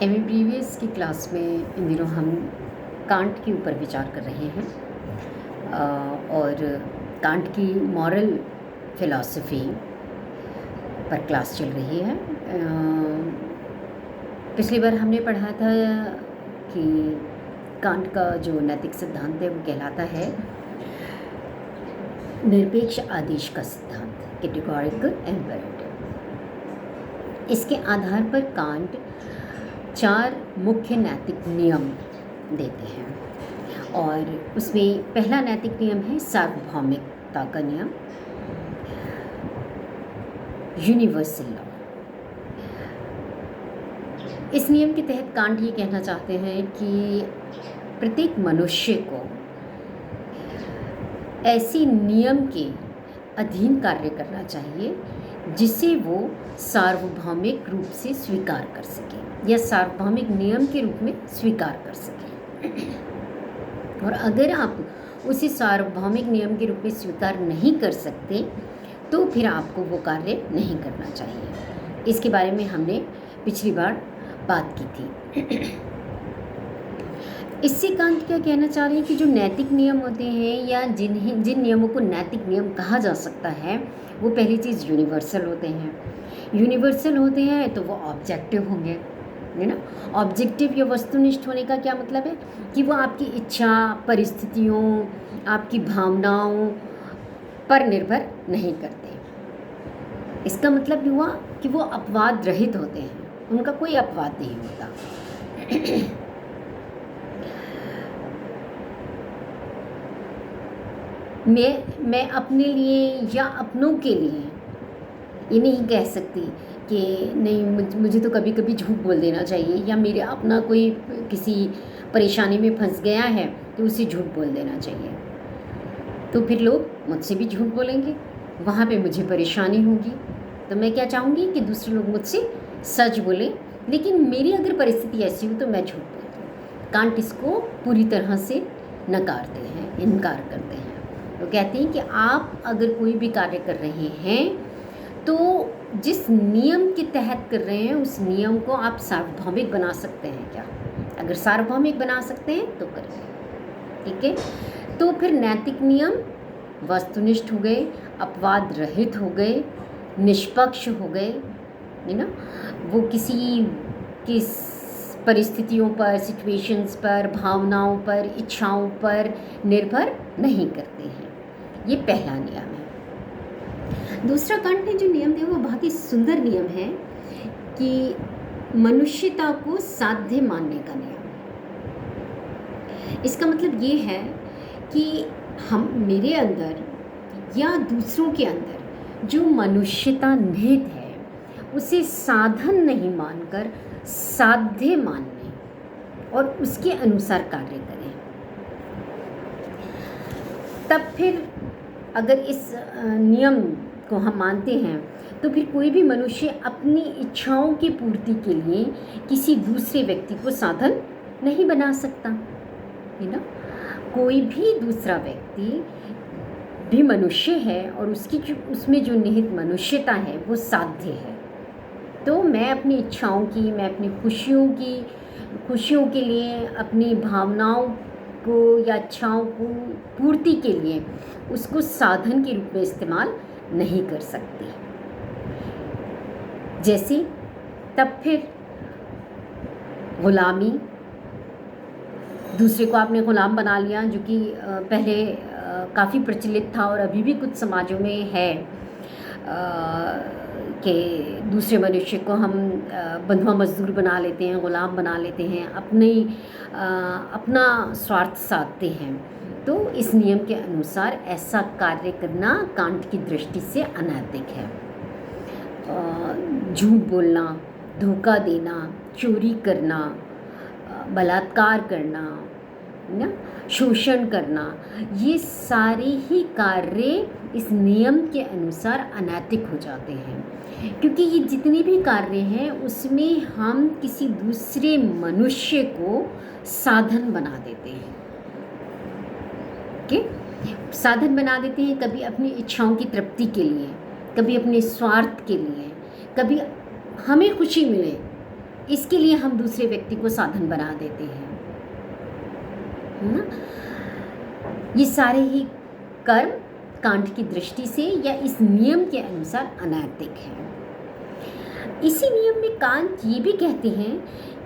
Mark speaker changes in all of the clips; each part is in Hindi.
Speaker 1: एमए प्रीवियस की क्लास में इन दिनों हम कांट के ऊपर विचार कर रहे हैं और कांट की मॉरल फिलॉसफी पर क्लास चल रही है। पिछली बार हमने पढ़ा था कि कांट का जो नैतिक सिद्धांत है वो कहलाता है निरपेक्ष आदेश का सिद्धांत, कैटेगोरिकल इम्पेरेटिव। इसके आधार पर कांट 4 मुख्य नैतिक नियम देते हैं और उसमें पहला नैतिक नियम है सार्वभौमिकता का नियम, यूनिवर्सल लॉ। इस नियम के तहत कांट ये कहना चाहते हैं कि प्रत्येक मनुष्य को ऐसी नियम के अधीन कार्य करना चाहिए जिसे वो सार्वभौमिक रूप से स्वीकार कर सके या सार्वभौमिक नियम के रूप में स्वीकार कर सके। और अगर आप उसे सार्वभौमिक नियम के रूप में स्वीकार नहीं कर सकते तो फिर आपको वो कार्य नहीं करना चाहिए। इसके बारे में हमने पिछली बार बात की थी। इससे कांट क्या कहना चाह रहे हैं कि जो नैतिक नियम होते हैं या जिन नियमों को नैतिक नियम कहा जा सकता है वो पहली चीज़ यूनिवर्सल होते हैं। यूनिवर्सल होते हैं तो वो ऑब्जेक्टिव होंगे, है ना। ऑब्जेक्टिव या वस्तुनिष्ठ होने का क्या मतलब है कि वो आपकी इच्छा, परिस्थितियों, आपकी भावनाओं पर निर्भर नहीं करते। इसका मतलब हुआ कि वो अपवाद रहित होते हैं, उनका कोई अपवाद नहीं होता। मैं अपने लिए या अपनों के लिए ये नहीं कह सकती कि नहीं मुझे तो कभी कभी झूठ बोल देना चाहिए, या मेरे अपना कोई किसी परेशानी में फंस गया है तो उसे झूठ बोल देना चाहिए। तो फिर लोग मुझसे भी झूठ बोलेंगे, वहाँ पे मुझे परेशानी होगी। तो मैं क्या चाहूँगी कि दूसरे लोग मुझसे सच बोलें, लेकिन मेरी अगर परिस्थिति ऐसी हो तो मैं झूठ बोलती हूँ। कांट इसको पूरी तरह से नकारते हैं, इनकार करते हैं। तो कहते हैं कि आप अगर कोई भी कार्य कर रहे हैं तो जिस नियम के तहत कर रहे हैं उस नियम को आप सार्वभौमिक बना सकते हैं क्या? अगर सार्वभौमिक बना सकते हैं तो करिए, ठीक है। तो फिर नैतिक नियम वस्तुनिष्ठ हो गए, अपवाद रहित हो गए, निष्पक्ष हो गए, है ना। वो किस परिस्थितियों पर, सिचुएशंस पर, भावनाओं पर, इच्छाओं पर निर्भर नहीं करते हैं। ये पहला नियम है। दूसरा कांट ने जो नियम दिया वो बहुत ही सुंदर नियम है कि मनुष्यता को साध्य मानने का नियम। इसका मतलब ये है कि हम मेरे अंदर या दूसरों के अंदर जो मनुष्यता निहित है उसे साधन नहीं मानकर साध्य मानने और उसके अनुसार कार्य करें। तब फिर अगर इस नियम को हम मानते हैं तो फिर कोई भी मनुष्य अपनी इच्छाओं की पूर्ति के लिए किसी दूसरे व्यक्ति को साधन नहीं बना सकता, है ना। कोई भी दूसरा व्यक्ति भी मनुष्य है और उसमें जो निहित मनुष्यता है वो साध्य है। तो मैं अपनी इच्छाओं की, मैं अपनी खुशियों के लिए, अपनी भावनाओं को या इच्छाओं को पूर्ति के लिए उसको साधन के रूप में इस्तेमाल नहीं कर सकती। जैसे तब फिर गुलामी, दूसरे को आपने गुलाम बना लिया, जो कि पहले काफ़ी प्रचलित था और अभी भी कुछ समाजों में है कि दूसरे मनुष्य को हम बंधुआ मजदूर बना लेते हैं, गुलाम बना लेते हैं, अपना स्वार्थ साधते हैं। तो इस नियम के अनुसार ऐसा कार्य करना कांट की दृष्टि से अनैतिक है। झूठ बोलना, धोखा देना, चोरी करना, बलात्कार करना, ना, शोषण करना, ये सारे ही कार्य इस नियम के अनुसार अनैतिक हो जाते हैं, क्योंकि ये जितने भी कार्य हैं उसमें हम किसी दूसरे मनुष्य को साधन बना देते हैं। साधन बना देते हैं, कभी अपनी इच्छाओं की तृप्ति के लिए, कभी अपने स्वार्थ के लिए, कभी हमें खुशी मिले इसके लिए हम दूसरे व्यक्ति को साधन बना देते हैं, है ना। ये सारे ही कर्म कांट की दृष्टि से या इस नियम के अनुसार अनैतिक है। इसी नियम में कांट ये भी कहते हैं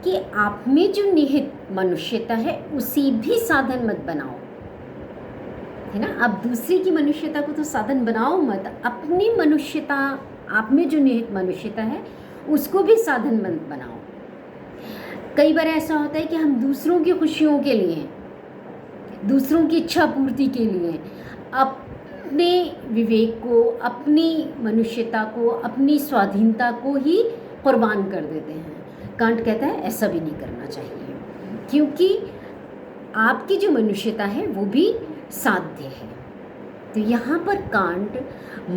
Speaker 1: कि आप में जो निहित मनुष्यता है उसी भी साधन मत बनाओ, है ना। आप दूसरे की मनुष्यता को तो साधन बनाओ मत, अपनी मनुष्यता, आप में जो निहित मनुष्यता है उसको भी साधन मत बनाओ। कई बार ऐसा होता है कि हम दूसरों की खुशियों के लिए, दूसरों की इच्छा पूर्ति के लिए अपने विवेक को, अपनी मनुष्यता को, अपनी स्वाधीनता को ही कुर्बान कर देते हैं। कांट कहता है ऐसा भी नहीं करना चाहिए, क्योंकि आपकी जो मनुष्यता है वो भी साध्य है। तो यहाँ पर कांट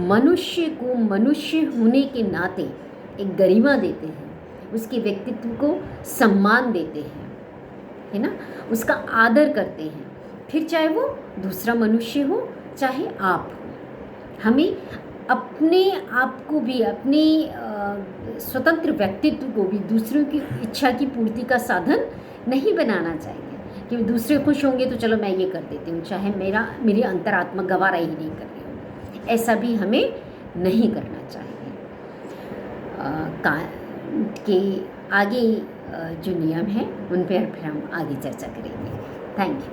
Speaker 1: मनुष्य को मनुष्य होने के नाते एक गरिमा देते हैं, उसके व्यक्तित्व को सम्मान देते हैं, है ना, उसका आदर करते हैं। फिर चाहे वो दूसरा मनुष्य हो चाहे आप हो, हमें अपने आप को भी, अपने स्वतंत्र व्यक्तित्व को भी दूसरों की इच्छा की पूर्ति का साधन नहीं बनाना चाहिए कि दूसरे खुश होंगे तो चलो मैं ये कर देती हूँ, चाहे मेरी अंतरात्मा गवारा ही नहीं कर रही हो। ऐसा भी हमें नहीं करना चाहिए। के आगे जो नियम है उन पर फिर हम आगे चर्चा करेंगे। Thank you.